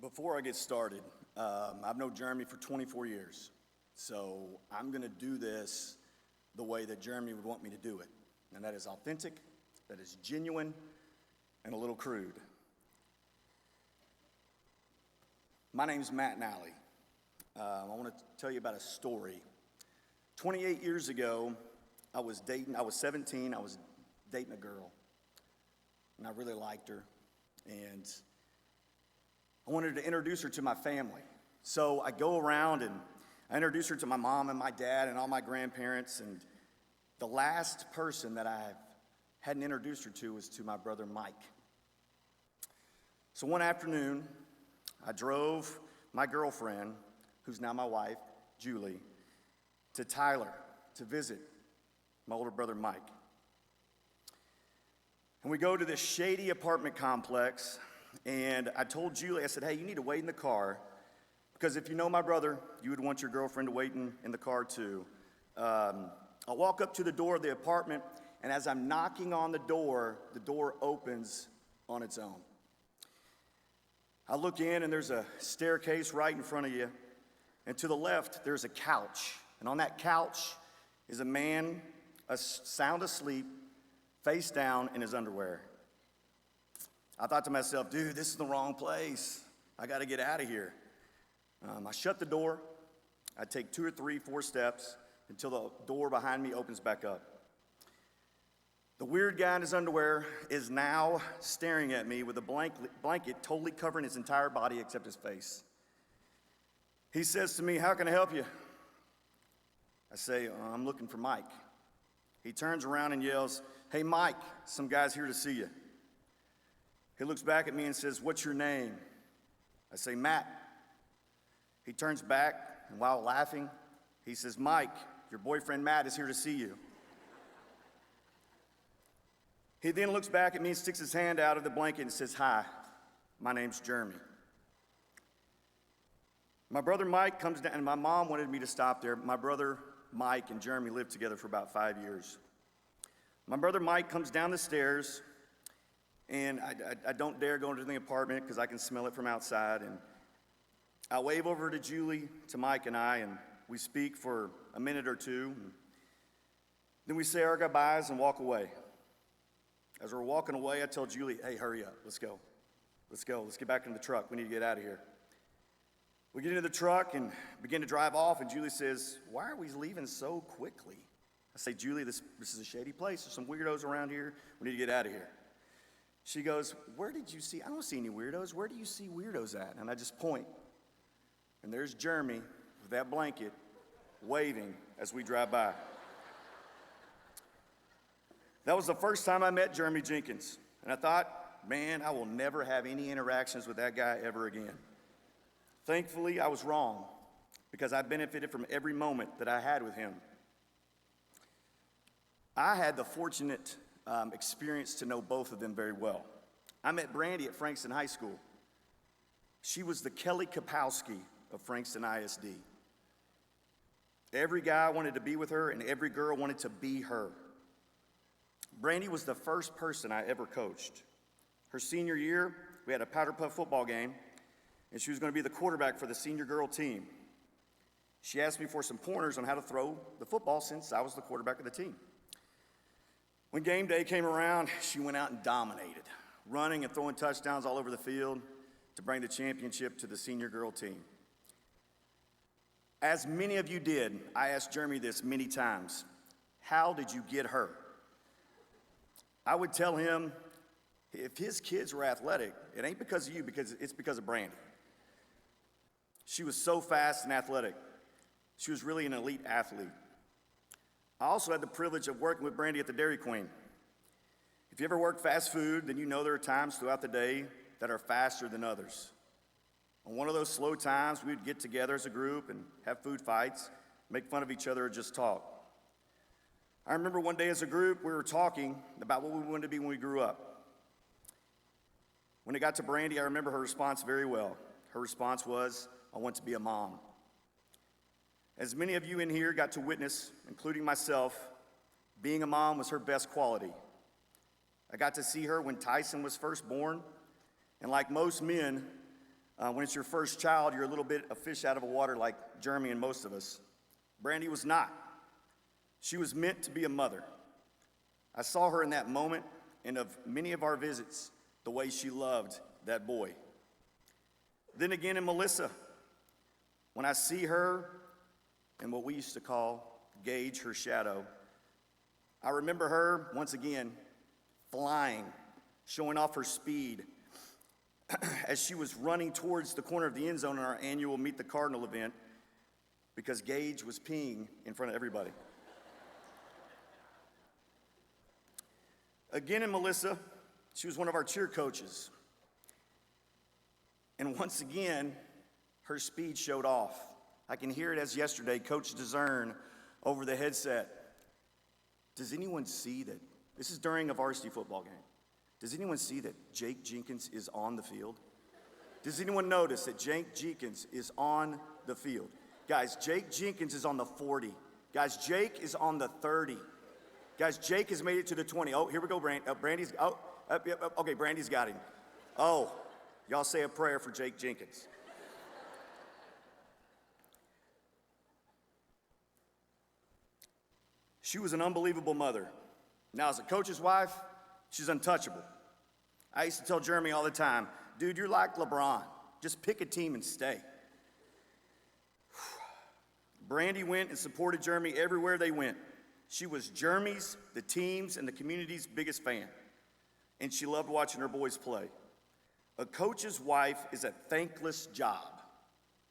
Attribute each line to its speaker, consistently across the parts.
Speaker 1: Before I get started, I've known Jeremy for 24 years, so I'm going to do this the way that Jeremy would want me to do it, and that is authentic, that is genuine, and a little crude. My name's Matt Nally. I want to tell you about a story. 28 years ago, I was 17, I was dating a girl, and I really liked her, and I wanted to introduce her to my family. So I go around and I introduce her to my mom and my dad and all my grandparents, and the last person that I hadn't introduced her to was to my brother Mike. So one afternoon, I drove my girlfriend, who's now my wife, Julie, to Tyler to visit my older brother Mike. And we go to this shady apartment complex, and I told Julie, I said, hey, you need to wait in the car, because if you know my brother, you would want your girlfriend to wait in the car too. I'll walk up to the door of the apartment, and as I'm knocking on the door opens on its own. I look in, and there's a staircase right in front of you, and to the left, there's a couch. And on that couch is a man sound asleep, face down in his underwear. I thought to myself, dude, this is the wrong place. I got to get out of here. I shut the door. I take 2 or 3, 4 steps until the door behind me opens back up. The weird guy in his underwear is now staring at me with a blanket totally covering his entire body except his face. He says to me, how can I help you? I say, I'm looking for Mike. He turns around and yells, hey, Mike, some guy's here to see you. He looks back at me and says, what's your name? I say, Matt. He turns back, and while laughing, he says, Mike, your boyfriend Matt is here to see you. He then looks back at me and sticks his hand out of the blanket and says, hi, my name's Jeremy. My brother Mike comes down, and my mom wanted me to stop there. My brother Mike and Jeremy lived together for about 5 years. My brother Mike comes down the stairs, and I don't dare go into the apartment because I can smell it from outside. And I wave over to Julie, to Mike and I, and we speak for a minute or two. Then we say our goodbyes and walk away. As we're walking away, I tell Julie, hey, hurry up, let's go. Let's get back in the truck. We need to get out of here. We get into the truck and begin to drive off, and Julie says, why are we leaving so quickly? I say, Julie, this is a shady place. There's some weirdos around here. We need to get out of here. She goes, where did you see? I don't see any weirdos. Where do you see weirdos at? And I just point. And there's Jeremy with that blanket waving as we drive by. That was the first time I met Jeremy Jenkins. And I thought, man, I will never have any interactions with that guy ever again. Thankfully, I was wrong, because I benefited from every moment that I had with him. I had the fortunate experience to know both of them very well. I met Brandy at Frankston High School. She was the Kelly Kapowski of Frankston ISD. Every guy wanted to be with her, and every girl wanted to be her. Brandy was the first person I ever coached. Her senior year, we had a powder puff football game, and she was going to be the quarterback for the senior girl team. She asked me for some pointers on how to throw the football since I was the quarterback of the team. When game day came around, she went out and dominated, running and throwing touchdowns all over the field to bring the championship to the senior girl team. As many of you did, I asked Jeremy this many times, how did you get her? I would tell him, if his kids were athletic, it ain't because of you, it's because of Brandy. She was so fast and athletic. She was really an elite athlete. I also had the privilege of working with Brandy at the Dairy Queen. If you ever work fast food, then you know there are times throughout the day that are faster than others. On one of those slow times, we would get together as a group and have food fights, make fun of each other, or just talk. I remember one day as a group, we were talking about what we wanted to be when we grew up. When it got to Brandy, I remember her response very well. Her response was, I want to be a mom. As many of you in here got to witness, including myself, being a mom was her best quality. I got to see her when Tyson was first born, and like most men, When it's your first child, you're a little bit a fish out of a water like Jeremy and most of us. Brandy was not. She was meant to be a mother. I saw her in that moment and of many of our visits, the way she loved that boy. Then again in Melissa, when I see her and what we used to call Gage, her shadow, I remember her once again flying, showing off her speed as she was running towards the corner of the end zone in our annual Meet the Cardinal event because Gage was peeing in front of everybody. Again in Melissa, she was one of our cheer coaches. And once again, her speed showed off. I can hear it as yesterday, Coach DeZern over the headset. Does anyone see that? This is during a varsity football game. Does anyone see that Jake Jenkins is on the field? Does anyone notice that Jake Jenkins is on the field? Guys, Jake Jenkins is on the 40. Guys, Jake is on the 30. Guys, Jake has made it to the 20. Oh, here we go, Brandy's, okay, Brandy's got him. Oh, y'all say a prayer for Jake Jenkins. She was an unbelievable mother. Now, as a coach's wife, she's untouchable. I used to tell Jeremy all the time, dude, you're like LeBron. Just pick a team and stay. Brandy went and supported Jeremy everywhere they went. She was Jeremy's, the team's, and the community's biggest fan. And she loved watching her boys play. A coach's wife is a thankless job,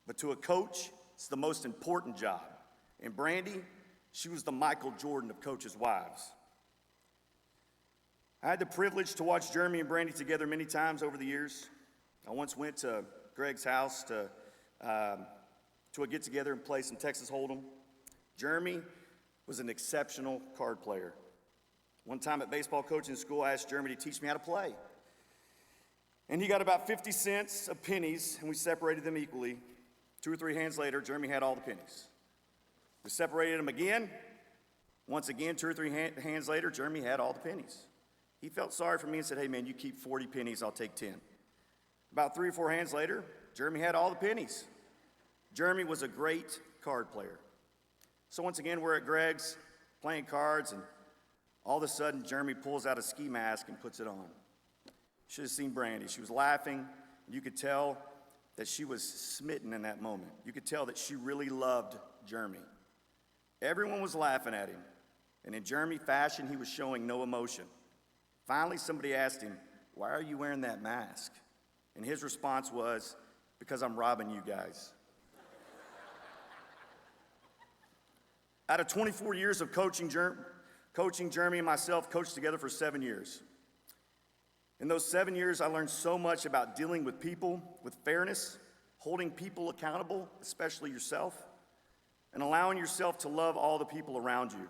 Speaker 1: but to a coach, it's the most important job. And Brandy, she was the Michael Jordan of coaches' wives. I had the privilege to watch Jeremy and Brandy together many times over the years. I once went to Greg's house to a get-together and play some Texas Hold'em. Jeremy was an exceptional card player. One time at baseball coaching school, I asked Jeremy to teach me how to play. And he got about 50 cents of pennies, and we separated them equally. 2 or 3 hands later, Jeremy had all the pennies. We separated them again. Once again, 2 or 3 hands later, Jeremy had all the pennies. He felt sorry for me and said, hey man, you keep 40 pennies, I'll take 10. About 3 or 4 hands later, Jeremy had all the pennies. Jeremy was a great card player. So once again, we're at Greg's playing cards, and all of a sudden, Jeremy pulls out a ski mask and puts it on. Should have seen Brandy. She was laughing. You could tell that she was smitten in that moment. You could tell that she really loved Jeremy. Everyone was laughing at him, and in Jeremy fashion, he was showing no emotion. Finally, somebody asked him, why are you wearing that mask? And his response was, because I'm robbing you guys. Out of 24 years of coaching, Jeremy and myself coached together for 7 years. In those 7 years, I learned so much about dealing with people with fairness, holding people accountable, especially yourself, and allowing yourself to love all the people around you.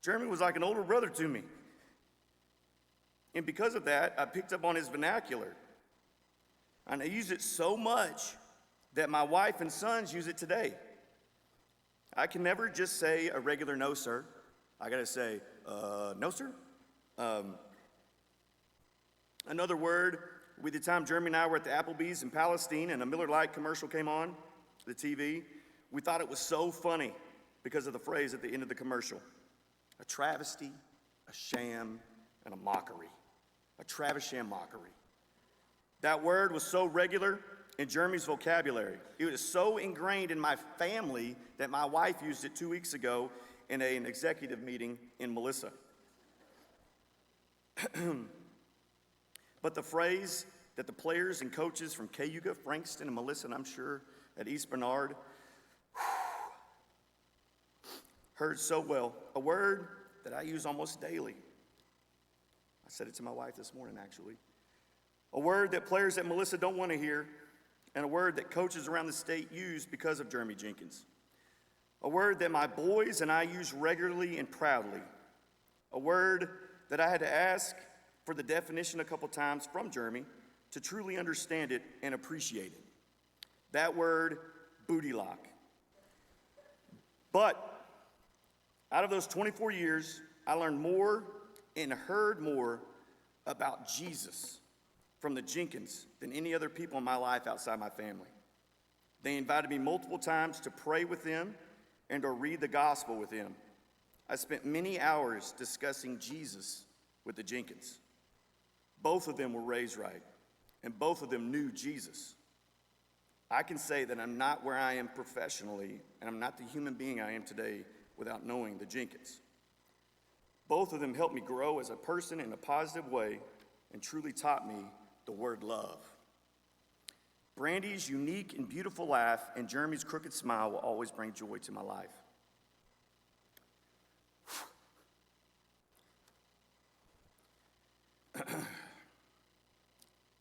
Speaker 1: Jeremy was like an older brother to me. And because of that, I picked up on his vernacular. And I use it so much that my wife and sons use it today. I can never just say a regular no, sir. I gotta say, no, sir. Another word, the time Jeremy and I were at the Applebee's in Palestine and a Miller Lite commercial came on the TV, we thought it was so funny because of the phrase at the end of the commercial. A travesty, a sham, and a mockery. A Travis-sham mockery. That word was so regular in Jeremy's vocabulary. It was so ingrained in my family that my wife used it 2 weeks ago in an executive meeting in Melissa. But the phrase that the players and coaches from Cayuga, Frankston, and Melissa, and I'm sure at East Barnard, heard so well, a word that I use almost daily. I said it to my wife this morning, actually. A word that players at Melissa don't want to hear, and a word that coaches around the state use because of Jeremy Jenkins. A word that my boys and I use regularly and proudly. A word that I had to ask for the definition a couple times from Jeremy to truly understand it and appreciate it. That word, booty lock. But Out of those 24 years, I learned more and heard more about Jesus from the Jenkins than any other people in my life outside my family. They invited me multiple times to pray with them and or read the gospel with them. I spent many hours discussing Jesus with the Jenkins. Both of them were raised right, and both of them knew Jesus. I can say that I'm not where I am professionally, and I'm not the human being I am today without knowing the Jenkins. Both of them helped me grow as a person in a positive way and truly taught me the word love. Brandy's unique and beautiful laugh and Jeremy's crooked smile will always bring joy to my life.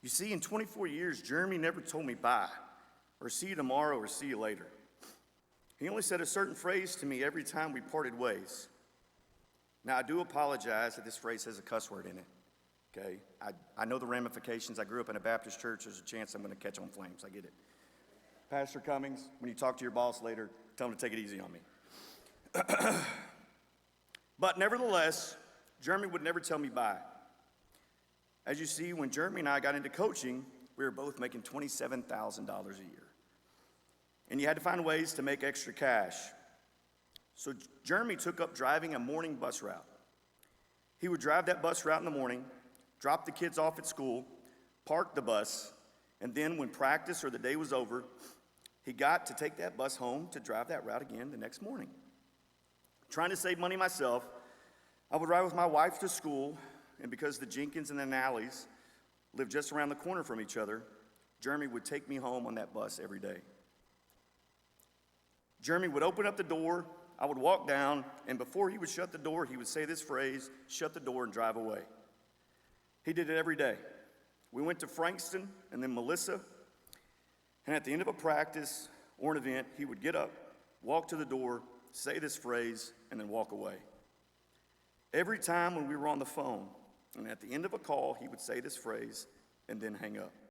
Speaker 1: You see, in 24 years, Jeremy never told me bye, or see you tomorrow, or see you later. He only said a certain phrase to me every time we parted ways. Now, I do apologize that this phrase has a cuss word in it, okay? I know the ramifications. I grew up in a Baptist church. There's a chance I'm going to catch on flames. I get it. Pastor Cummings, when you talk to your boss later, tell him to take it easy on me. But nevertheless, Jeremy would never tell me bye. As you see, when Jeremy and I got into coaching, we were both making $27,000 a year. And you had to find ways to make extra cash. So Jeremy took up driving a morning bus route. He would drive that bus route in the morning, drop the kids off at school, park the bus, and then when practice or the day was over, he got to take that bus home to drive that route again the next morning. Trying to save money myself, I would ride with my wife to school, and because the Jenkins and the Nallys lived just around the corner from each other, Jeremy would take me home on that bus every day. Jeremy would open up the door, I would walk down, and before he would shut the door, he would say this phrase, "Shut the door and drive away." He did it every day. We went to Frankston and then Melissa, and at the end of a practice or an event, he would get up, walk to the door, say this phrase, and then walk away. Every time when we were on the phone, and at the end of a call, he would say this phrase and then hang up.